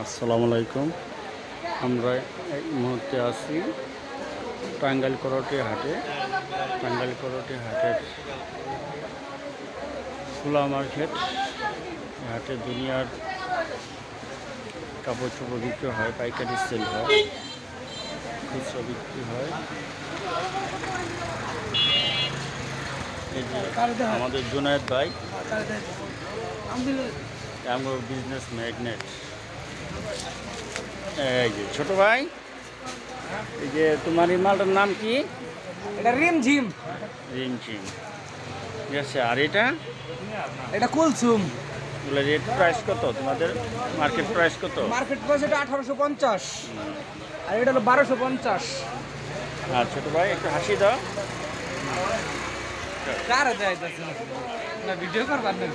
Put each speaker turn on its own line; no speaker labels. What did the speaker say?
আসসালামু আলাইকুম। আমরা এই মুহূর্তে আছি টাঙ্গাইল করটি হাটে। টাঙ্গাইল করটি হাটের খোলা মার্কেট। হাটে দুনিয়ার কাপড় চোপড় বিক্রি হয়, পাইকারি সেল হয়, খুচরা বিক্রি হয়। এই যে আমাদের জুনায়েদ ভাই, আমার বিজনেস ম্যাগনেট। এই যে ছোট ভাই, এই যে তোমার এই মালটার নাম কি?
এটা রিমঝিম।
রিমঝিম। ঠিক আছে, আর এটা
এটা কুলসুম।
এগুলো রেট প্রাইস কত? তোমাদের মার্কেট প্রাইস কত?
মার্কেট প্রাইস এটা 1850 আর এটা হলো 1250।
আর ছোট ভাই একটু হাসি দাও।
কার যাইতাছে না ভিডিও করবার না।